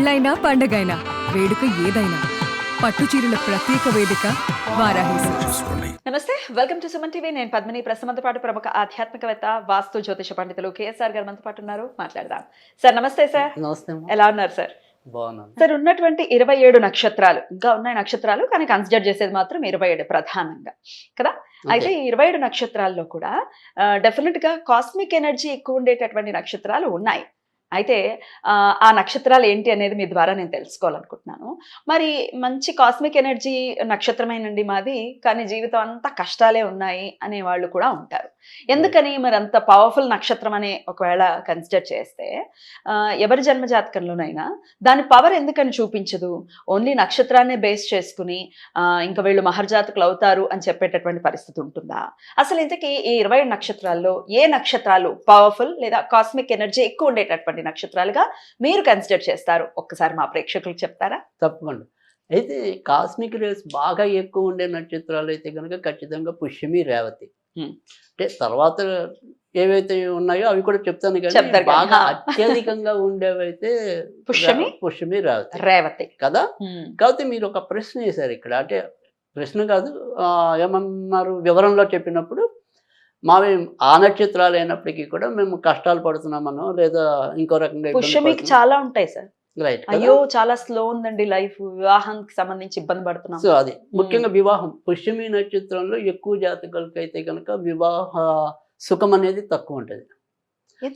పెళ్ళైనా పండగైనా వేడుక ఏదైనా పట్టు చీరల ప్రత్యేక వేదిక వారాహి సిల్క్స్. నమస్తే, వెల్కమ్ టు సుమన్ టీవీ. నేను పద్మిని. ప్రస్తుతంతో పాటు ప్రముఖ ఆధ్యాత్మికవేత్త, వాస్తు జ్యోతిష పండితులు కేఎస్ఆర్ గారు మనతో పాటు ఉన్నారు. మాట్లాడదాం. సార్ నమస్తే. సార్ నమస్తే. ఎలా ఉన్నారు సార్? బాగున్నాను సార్. ఉన్నటువంటి 27 నక్షత్రాలు ఇంకా ఉన్నాయి నక్షత్రాలు, కానీ కన్సిడర్ చేసేది మాత్రం 27 ప్రధానంగా కదా. అయితే ఈ 27 నక్షత్రాల్లో కూడా డెఫినెట్ గా కాస్మిక్ ఎనర్జీ ఎక్కువ ఉండేటటువంటి నక్షత్రాలు ఉన్నాయి. అయితే ఆ నక్షత్రాలు ఏంటి అనేది మీ ద్వారా నేను తెలుసుకోవాలనుకుంటున్నాను. మరి మంచి కాస్మిక్ ఎనర్జీ నక్షత్రమేనండి మాది, కానీ జీవితం అంతా కష్టాలే ఉన్నాయి అనే వాళ్ళు కూడా ఉంటారు. ఎందుకని మరి అంత పవర్ఫుల్ నక్షత్రం అనే ఒకవేళ కన్సిడర్ చేస్తే ఎవరి జన్మ జాతకంలోనైనా దాని పవర్ ఎందుకని చూపించదు? ఓన్లీ నక్షత్రాన్నే బేస్ చేసుకుని ఇంకా వీళ్ళు మహర్జాతకులు అవుతారు అని చెప్పేటటువంటి పరిస్థితి ఉంటుందా? అసలు ఇంతకీ ఈ 27 నక్షత్రాల్లో ఏ నక్షత్రాలు పవర్ఫుల్ లేదా కాస్మిక్ ఎనర్జీ ఎక్కువ ఉండేటటువంటి నక్షత్రాలుగా మీరు కన్సిడర్ చేస్తారు? ఒక్కసారి మా ప్రేక్షకులకు చెప్తారా? తప్పకుండా. అయితే కాస్మిక్ రేస్ బాగా ఎక్కువ ఉండే నక్షత్రాలు అయితే కనుక ఖచ్చితంగా పుష్యమి, రేవతి. అంటే తర్వాత ఏవైతే ఉన్నాయో అవి కూడా చెప్తాను, కానీ బాగా అత్యధికంగా ఉండేవైతే పుష్యమి, రేవతి కదా. కాబట్టి మీరు ఒక ప్రశ్న వేశారు ఇక్కడ. అంటే ప్రశ్న కాదు, ఏమన్నారు వివరంలో చెప్పినప్పుడు మావి ఆ నక్షత్రాలు అయినప్పటికీ కూడా మేము కష్టాలు పడుతున్నామనో లేదా ఇంకో రకంగా పుష్యమికి చాలా ఉంటాయి సార్. రైట్. అయ్యో చాలా స్లో ఉందండి లైఫ్, వివాహానికి సంబంధించి ఇబ్బంది పడుతున్నాం. సో అది ముఖ్యంగా వివాహం. పుష్యమి నక్షత్రంలో ఎక్కువ జాతకులకి అయితే కనుక వివాహ సుఖం అనేది తక్కువ ఉంటుంది.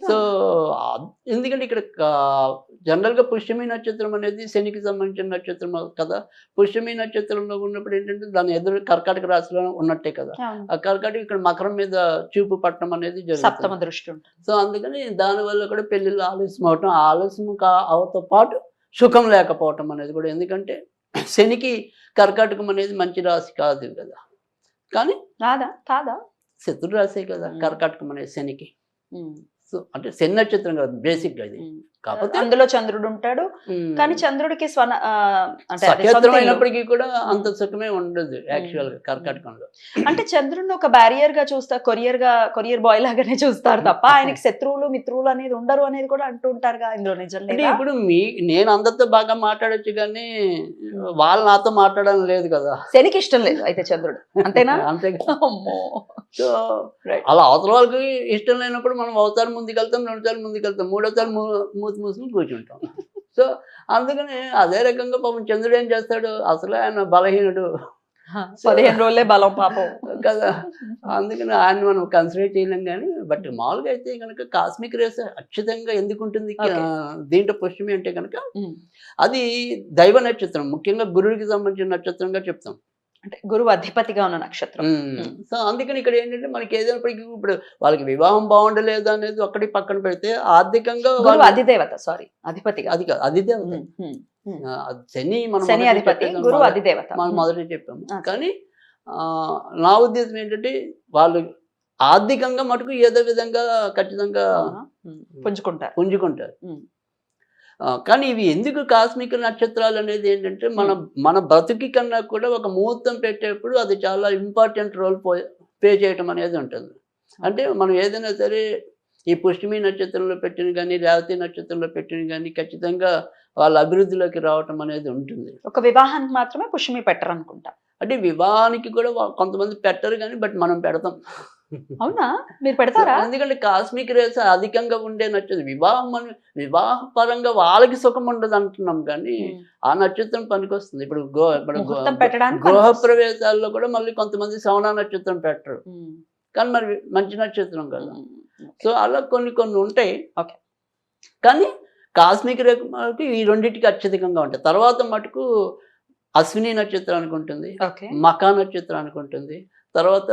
సో ఎందుకంటే ఇక్కడ జనరల్గా పుష్యమి నక్షత్రం అనేది శనికి సంబంధించిన నక్షత్రం కదా. పుష్యమి నక్షత్రంలో ఉన్నప్పుడు ఏంటంటే దాని ఎదురు కర్కాటక రాశిలో ఉన్నట్టే కదా. ఆ కర్కాటక ఇక్కడ మకరం మీద చూపు పట్టడం అనేది సప్తమ దృష్టి ఉంటుంది. సో అందుకని దానివల్ల కూడా పెళ్ళిళ్ళు ఆలస్యం అవటం, ఆలస్యం అవతో పాటు సుఖం లేకపోవటం అనేది కూడా. ఎందుకంటే శనికి కర్కాటకం అనేది మంచి రాశి కాదు కదా, కానీ కాదా శత్రు రాశే కదా కర్కాటకం అనేది శనికి. సో అంటే శని నక్షత్రం కాదు బేసిక్ గా ఇది. కాకపోతే అందులో చంద్రుడు ఉంటాడు, కానీ చంద్రుడికి నక్షత్రం అయినప్పటికీ కూడా అంత సుఖమే ఉండదు యాక్చువల్ గా కర్కాటకంలో. అంటే చంద్రుడిని ఒక బ్యారియర్ గా చూస్తా, కొరియర్ బాయ్ లాగానే చూస్తారు తప్ప ఆయనకి శత్రువులు మిత్రులు అనేది ఉండరు అనేది కూడా అంటూ ఉంటారుగా. ఇందులో నిజం లేదు. ఇప్పుడు నేను అందరితో బాగా మాట్లాడొచ్చు, కానీ వాళ్ళు నాతో మాట్లాడడం లేదు కదా. శనికి ఇష్టం లేదు అయితే చంద్రుడు, అంతేనా? అంతే. సో అలా అవతల వాళ్ళకి ఇష్టం లేనప్పుడు మనం అవతారం ముందుకెళ్తాం, 2 సార్లు ముందుకెళ్తాం, 3వ సారి మూతి మూసుకుని కూర్చుంటాం. సో అందుకని అదే రకంగా పాపం చంద్రుడు ఏం చేస్తాడు, అసలు ఆయన బలహీనుడు, 15 రోజులే బలం పాపం కదా. అందుకని ఆయన మనం కన్సిడర్ చేయలేం. కానీ బట్ మామూలుగా అయితే కనుక కాస్మిక్ రేస్ ఖచ్చితంగా ఎందుకు ఉంటుంది దీంట్లో పుష్యమి అంటే కనుక అది దైవ నక్షత్రం, ముఖ్యంగా గురుడికి సంబంధించిన నక్షత్రంగా చెప్తాం. అంటే గురువు అధిపతిగా ఉన్న నక్షత్రం. సో అందుకని ఇక్కడ ఏంటంటే మనకి ఏదైనప్పటికీ ఇప్పుడు వాళ్ళకి వివాహం బాగుండలేదు అనేది ఒక్కటి పక్కన పెడితే ఆర్థికంగా అధిదేవత, సారీ అధిపతిగా, అది కాదు అధిదేవత. శని శని అధిపతి, గురువు అధిదేవత మనం మొదటి చెప్పాము. కానీ నా ఉద్దేశం ఏంటంటే వాళ్ళు ఆర్థికంగా మటుకు ఏదో విధంగా ఖచ్చితంగా పుంజుకుంటారు. కానీ ఇవి ఎందుకు కాస్మిక్ నక్షత్రాలు అనేది ఏంటంటే మన బ్రతుకి కన్నా కూడా ఒక ముహూర్తం పెట్టేప్పుడు అది చాలా ఇంపార్టెంట్ రోల్ పే చేయటం అనేది ఉంటుంది. అంటే మనం ఏదైనా సరే ఈ పుష్యమి నక్షత్రంలో పెట్టిన కానీ రేవతి నక్షత్రంలో పెట్టిన కానీ ఖచ్చితంగా వాళ్ళ అభివృద్ధిలోకి రావటం అనేది ఉంటుంది. ఒక వివాహానికి మాత్రమే పుష్యమి పెట్టరు అనుకుంటా. అంటే వివాహానికి కూడా కొంతమంది పెట్టరు కానీ బట్ మనం పెడతాం. అవునా, మీరు పెడతారా? ఎందుకంటే కాస్మిక్ రేస్ అధికంగా ఉండే నక్షత్రం వివాహ పరంగా వాళ్ళకి సుఖం ఉండదు అంటున్నాం, కానీ ఆ నక్షత్రం పనికొస్తుంది. ఇప్పుడు గృహ ప్రవేశాల్లో కూడా మళ్ళీ కొంతమంది శ్రవణ నక్షత్రం పెట్టరు, కానీ మరి మంచి నక్షత్రం కదా. సో అలా కొన్ని ఉంటాయి. కానీ కాస్మిక్ రేఖకి ఈ రెండింటికి అత్యధికంగా ఉంటాయి. తర్వాత మటుకు అశ్విని నక్షత్రానికి ఉంటుంది, మకా నక్షత్రానికి ఉంటుంది, తర్వాత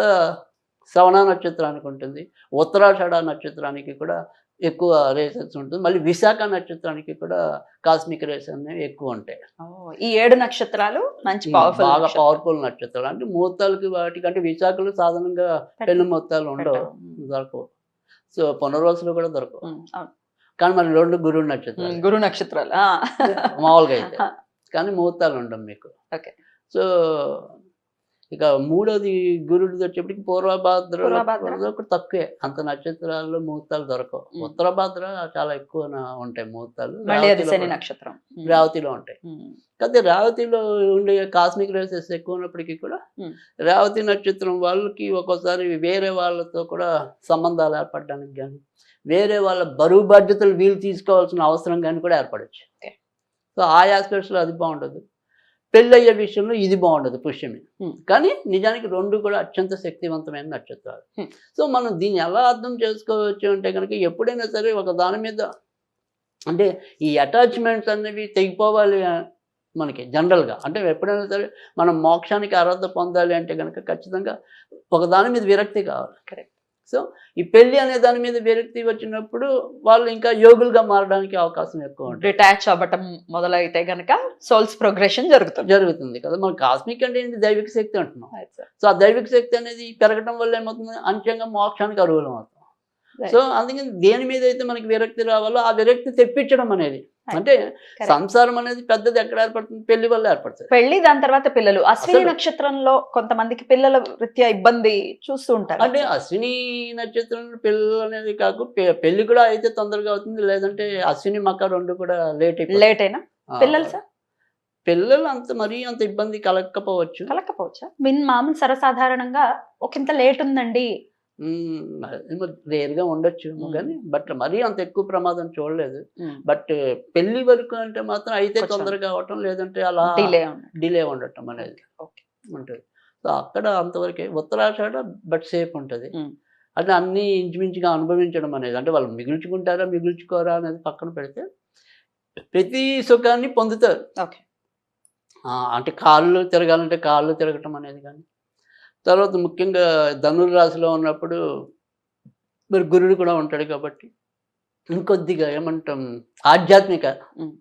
శ్రవణ నక్షత్రానికి ఉంటుంది, ఉత్తరాషాఢ నక్షత్రానికి కూడా ఎక్కువ రేసెస్ ఉంటుంది, మళ్ళీ విశాఖ నక్షత్రానికి కూడా కాస్మిక్ రేస్ అనేవి ఎక్కువ ఉంటాయి. ఈ 7 నక్షత్రాలు మంచి బాగా పవర్ఫుల్ నక్షత్రాలు. అంటే ముహూర్తాలకి వాటికి, అంటే విశాఖలో సాధారణంగా పెళ్లి ముహూర్తాలు ఉండవు, దొరకవు. సో పునర్వసులు కూడా దొరకవు. కానీ మరి 2 గురు నక్షత్రాలు మామూలుగా అయితే, కానీ ముహూర్తాలు ఉండవు మీకు. సో ఇక మూడోది గురుడిది వచ్చేప్పటికి పూర్వభాద్ర పూర్వభాద్ర. ఒకటి తక్కువే, అంత నక్షత్రాల్లో ముహూర్తాలు దొరకవు. ఉత్తరభాద్ర చాలా ఎక్కువ ఉంటాయి ముహూర్తాలు, మళ్ళీ అది రేవతిలో శని కూడా- నక్షత్రం. రేవతిలో ఉంటాయి. కాకపోతే రేవతిలో ఉండే కాస్మిక్ రేసెస్ ఎక్కువ ఉన్నప్పటికీ కూడా రేవతి నక్షత్రం వాళ్ళకి ఒక్కోసారి వేరే వాళ్ళతో కూడా సంబంధాలు ఏర్పడడానికి కానీ, వేరే వాళ్ళ బరువు బాధ్యతలు వీళ్ళు తీసుకోవాల్సిన అవసరం కానీ కూడా ఏర్పడచ్చు. Okay. సో ఆ ఆస్పెక్ట్స్లో అది బాగుండదు. పెళ్ళయ్యే విషయంలో ఇది బాగుండదు పుష్యమి. కానీ నిజానికి రెండు కూడా అత్యంత శక్తివంతమైన నక్షత్రాలు. సో మనం దీన్ని ఎలా అర్థం చేసుకోవచ్చు అంటే కనుక, ఎప్పుడైనా సరే ఒక దాని మీద అంటే ఈ అటాచ్మెంట్స్ అనేవి తెగిపోవాలి మనకి జనరల్గా. అంటే ఎప్పుడైనా సరే మనం మోక్షానికి అర్హత పొందాలి అంటే కనుక ఖచ్చితంగా ఒక దాని మీద విరక్తి కావాలి. కరెక్ట్. సో ఈ పెళ్లి అనే దాని మీద విరక్తి వచ్చినప్పుడు వాళ్ళు ఇంకా యోగులుగా మారడానికి అవకాశం ఎక్కువ ఉంటుంది. డిటాచ్ అవ్వటం మొదలైతే గనక సోల్స్ ప్రోగ్రెషన్ జరుగుతుంది కదా. మన కాస్మిక్ అంటే ఏంటి? దైవిక శక్తి అంటున్నాం. సో ఆ దైవిక శక్తి అనేది పెరగటం వల్ల ఏమవుతుంది? అంత్యంగా మోక్షానికి అర్హులం అవుతాం. సో అందుకని దేని మీద అయితే మనకి విరక్తి రావాలో ఆ విరక్తి తెప్పించడం అనేది, అంటే సంసారం అనేది పెద్దది ఎక్కడ ఏర్పడుతుంది? పెళ్లి వల్ల ఏర్పడుతుంది. పెళ్లి, దాని తర్వాత పిల్లలు. అశ్విని నక్షత్రంలో కొంతమందికి పిల్లల రీత్యా ఇబ్బంది చూస్తూ ఉంటారు. అంటే అశ్విని నక్షత్రంలో పిల్లలు అనేది కాకు, పెళ్లి కూడా అయితే తొందరగా అవుతుంది, లేదంటే అశ్విని మక రెండు కూడా లేట్ అయినా పిల్లలు సార్, పిల్లలు అంత మరీ అంత ఇబ్బంది కలగకపోవచ్చా? మామూలు సర్వసాధారణంగా ఒకంత లేట్ ఉందండి, రేర్గా ఉండొచ్చు కానీ, బట్ మరీ అంత ఎక్కువ ప్రమాదం చూడలేదు. బట్ పెళ్లి వరకు అంటే మాత్రం అయితే తొందరగా అవటం, లేదంటే అలా డిలే ఉండటం అనేది ఉంటుంది. సో అక్కడ అంతవరకే. ఉత్తరాషాఢ బట్ సేఫ్ ఉంటుంది. అంటే అన్ని ఇంచుమించుగా అనుభవించడం అనేది, అంటే వాళ్ళు మిగుల్చుకుంటారా మిగుల్చుకోరా అనేది పక్కన పెడితే ప్రతి సుఖాన్ని పొందుతారు. అంటే కాళ్ళు తిరగాలంటే కాళ్ళు తిరగటం అనేది కానీ, తర్వాత ముఖ్యంగా ధనుర్రాశిలో ఉన్నప్పుడు మరి గురుడు కూడా ఉంటాడు కాబట్టి ఇంకొద్దిగా ఏమంటాం ఆధ్యాత్మిక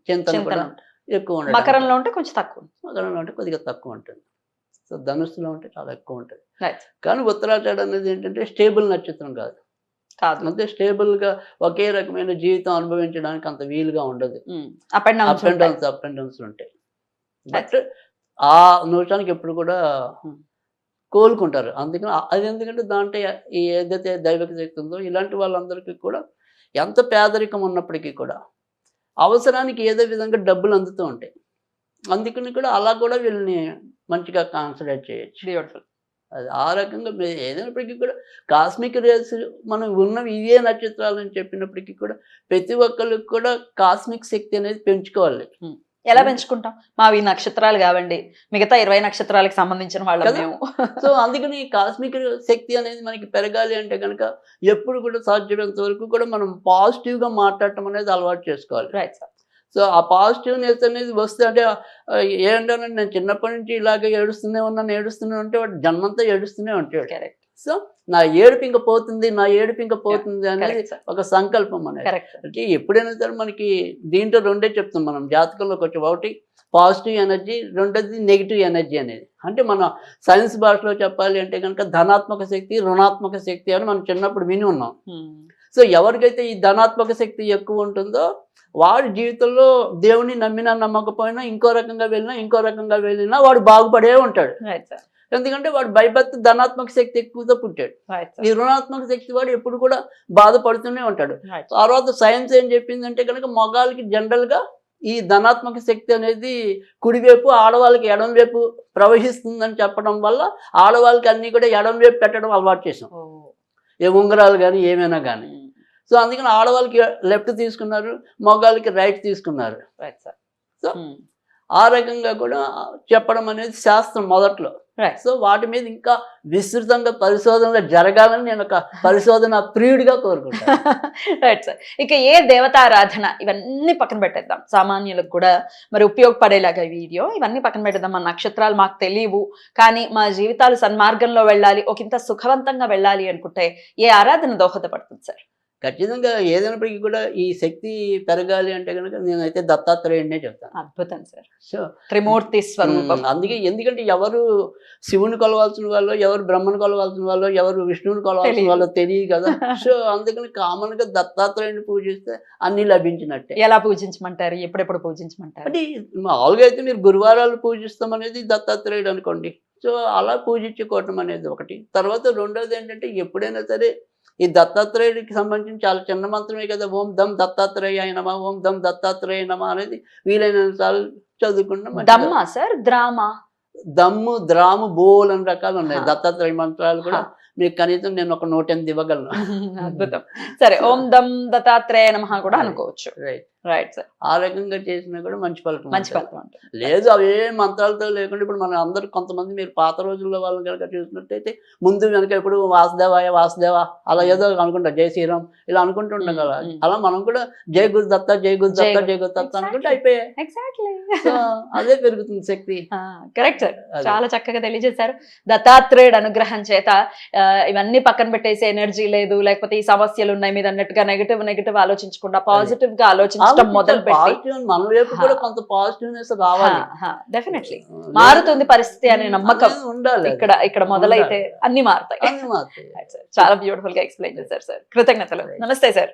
చింతన కూడా ఎక్కువ ఉంటుంది. మకరంలో ఉంటే కొంచెం తక్కువ, మకరంలో ఉంటే కొద్దిగా తక్కువ ఉంటుంది. సో ధనుస్సులో ఉంటే చాలా ఎక్కువ ఉంటుంది. కానీ ఉత్తరాషాఢ అనేది ఏంటంటే స్టేబుల్ నక్షత్రం కాదు. అంటే స్టేబుల్గా ఒకే రకమైన జీవితం అనుభవించడానికి అంత వీలుగా ఉండదు. అప్ అండ్ డౌన్స్ ఉంటాయి. బట్ ఆ నిమిషానికి ఎప్పుడు కూడా కోలుకుంటారు. అందుకని అది ఎందుకంటే దాంట్లో ఏదైతే దైవిక శక్తి ఉందో, ఇలాంటి వాళ్ళందరికీ కూడా ఎంత పేదరికం ఉన్నప్పటికీ కూడా అవసరానికి ఏదో విధంగా డబ్బులు అందుతూ ఉంటాయి. అందుకని కూడా అలా కూడా వీళ్ళని మంచిగా కాన్సిడర్ చేయొచ్చు. బ్యూటిఫుల్. అది ఆ రకంగా ఏదైనప్పటికీ కూడా కాస్మిక్ రేస్ మనం ఉన్నవి ఇవే నక్షత్రాలు అని చెప్పినప్పటికీ కూడా ప్రతి ఒక్కరికి కూడా కాస్మిక్ శక్తి అనేది పెంచుకోవాలి. ఎలా పెంచుకుంటాం? మావి నక్షత్రాలు కావండి, మిగతా 20 నక్షత్రాలకు సంబంధించిన వాళ్ళు. సో అందుకని కాస్మిక్ శక్తి అనేది మనకి పెరగాలి అంటే కనుక ఎప్పుడు కూడా సాధ్యమైనంత వరకు కూడా మనం పాజిటివ్గా మాట్లాడటం అనేది అలవాటు చేసుకోవాలి. Right sir. సో ఆ పాజిటివ్నెస్ అనేది వస్తే, అంటే ఏంటంటే నేను చిన్నప్పటి నుంచి ఇలాగే ఏడుస్తూనే ఉంటే వాడు జన్మంతా ఏడుస్తూనే ఉంటాడు. కరెక్ట్. సో నా ఏడుపు ఇంకా పోతుంది అనేది ఒక సంకల్పం అనేది. అంటే ఎప్పుడైనా సరే మనకి దీంట్లో రెండే చెప్తాం మనం జాతకంలోకి వచ్చి, ఒకటి పాజిటివ్ ఎనర్జీ, రెండోది నెగిటివ్ ఎనర్జీ అనేది. అంటే మన సైన్స్ భాషలో చెప్పాలి అంటే కనుక ధనాత్మక శక్తి, రుణాత్మక శక్తి అని మనం చిన్నప్పుడు విని ఉన్నాం. సో ఎవరికైతే ఈ ధనాత్మక శక్తి ఎక్కువ ఉంటుందో వాడి జీవితంలో దేవుని నమ్మినా నమ్మకపోయినా ఇంకో రకంగా వెళ్ళినా వాడు బాగుపడే ఉంటాడు. ఎందుకంటే వాడు భయభక్తి ధనాత్మక శక్తి ఎక్కువతో పుట్టాడు. ఈ రుణాత్మక శక్తి వాడు ఎప్పుడు కూడా బాధపడుతూనే ఉంటాడు. తర్వాత సైన్స్ ఏం చెప్పిందంటే కనుక మగాళ్ళకి జనరల్గా ఈ ధనాత్మక శక్తి అనేది కుడివైపు, ఆడవాళ్ళకి ఎడం వైపు ప్రవహిస్తుందని చెప్పడం వల్ల ఆడవాళ్ళకి అన్ని కూడా ఎడం వైపు పెట్టడం అలవాటు చేసాం. ఏ ఉంగరాలు కానీ ఏమైనా కానీ. సో అందుకని ఆడవాళ్ళకి లెఫ్ట్ తీసుకున్నారు, మగాళ్ళకి రైట్ తీసుకున్నారు. సో ఆ రకంగా కూడా చెప్పడం అనేది శాస్త్రం మొదట్లో. సో వాటి మీద ఇంకా విస్తృతంగా పరిశోధనలు జరగాలని నేను ఒక పరిశోధన ప్రియుడిగా కోరుకుంటాను. Right sir. ఇక ఏ దేవతారాధన ఇవన్నీ పక్కన పెట్టేద్దాం, సామాన్యులకు కూడా మరి ఉపయోగపడేలాగా వీడియో ఇవన్నీ పక్కన పెట్టేద్దాం. మన నక్షత్రాలు మాకు తెలియవు, కానీ మా జీవితాలు సన్మార్గంలో వెళ్ళాలి, ఒకంత సుఖవంతంగా వెళ్ళాలి అనుకుంటే ఏ ఆరాధన దోహదపడుతుంది సార్? ఖచ్చితంగా ఏదైనప్పటికీ కూడా ఈ శక్తి పెరగాలి అంటే కనుక నేనైతే దత్తాత్రేయుడినే చెప్తాను. అద్భుతం సార్. సో త్రిమూర్తి స్వరూపం. అందుకే ఎందుకంటే ఎవరు శివుని కొలవాల్సిన వాళ్ళు, ఎవరు బ్రహ్మను కొలవాల్సిన వాళ్ళు, ఎవరు విష్ణువుని కొలవాల్సిన వాళ్ళు తెలియదు కదా. సో అందుకని కామన్ గా దత్తాత్రేయుడిని పూజిస్తే అన్ని లభించినట్టే. ఎలా పూజించమంటారు, ఎప్పుడెప్పుడు పూజించమంటారు? అంటే మామూలుగా అయితే మీరు గురువారాలు పూజిస్తాం అనేది దత్తాత్రేయుడు అనుకోండి, సో అలా పూజించుకోవటం అనేది ఒకటి. తర్వాత రెండోది ఏంటంటే ఎప్పుడైనా సరే ఈ దత్తాత్రేయుడికి సంబంధించి చాలా చిన్న మంత్రమే కదా, ఓం దమ్ దత్తాత్రేయాయ నమః, ఓం దమ్ దత్తాత్రేయ నమః అనేది వీలైనంత సార్లు చదువుకుంటాం. దమ్మా సార్, ద్రామా? దమ్ము, ద్రాము, బోల్ అని రకాలు ఉన్నాయి. హా. దత్తాత్రేయ మంత్రాలు కూడా మీకు కనీసం నేను ఒక 108 ఇవ్వగలను. అద్భుతం. సరే, ఓం దమ్ దత్తాత్రేయ నమః కూడా అనుకోవచ్చు. రైట్. Right sir. ఆ రకంగా చేసినా కూడా మంచి ఫలితం మంచి ఉంటుంది. ఫలితం ఉంటుంది. లేదు అవే మంత్రాలతో లేకుండా ఇప్పుడు మన అందరు కొంతమంది మీరు పాత రోజుల్లో వాళ్ళని కనుక చూసినట్టయితే ముందు వెనక ఇప్పుడు వాసుదేవాయ వాసుదేవ అలా ఏదో అనుకుంటా, జై శ్రీరామ్ ఇలా అనుకుంటుంటాం కదా. అలా మనం కూడా జై గురు దత్త, జై గురు దత్త, జై గురు దత్త అనుకుంటే అయిపోయాయి. ఎగ్జాక్ట్లీ. సో అదే పెరుగుతుంది శక్తి. కరెక్ట్ సార్, అదే. చాలా చక్కగా తెలియజేశారు. దత్తాత్రేయుడు అనుగ్రహం చేత ఇవన్నీ పక్కన పెట్టేసి ఎనర్జీ లేదు, లేకపోతే ఈ సమస్యలు ఉన్నాయి మీద అన్నట్టుగా నెగటివ్ ఆలోచించకుండా పాజిటివ్ గా ఆలోచించడం మొదలు పెట్టి పాజిటివ్ మన వైపు కూడా కొంత పాజిటివ్నెస్ రావాలి. డెఫినెట్లీ మారుతుంది పరిస్థితి అనే నమ్మకం ఉండాలి. ఇక్కడ మొదలైతే అన్ని మారుతాయి. అన్ని మాత్రమే. చాలా బ్యూటిఫుల్ గా ఎక్స్ప్లెయిన్ చేశారు సార్. కృతజ్ఞతలు. నమస్తే సార్.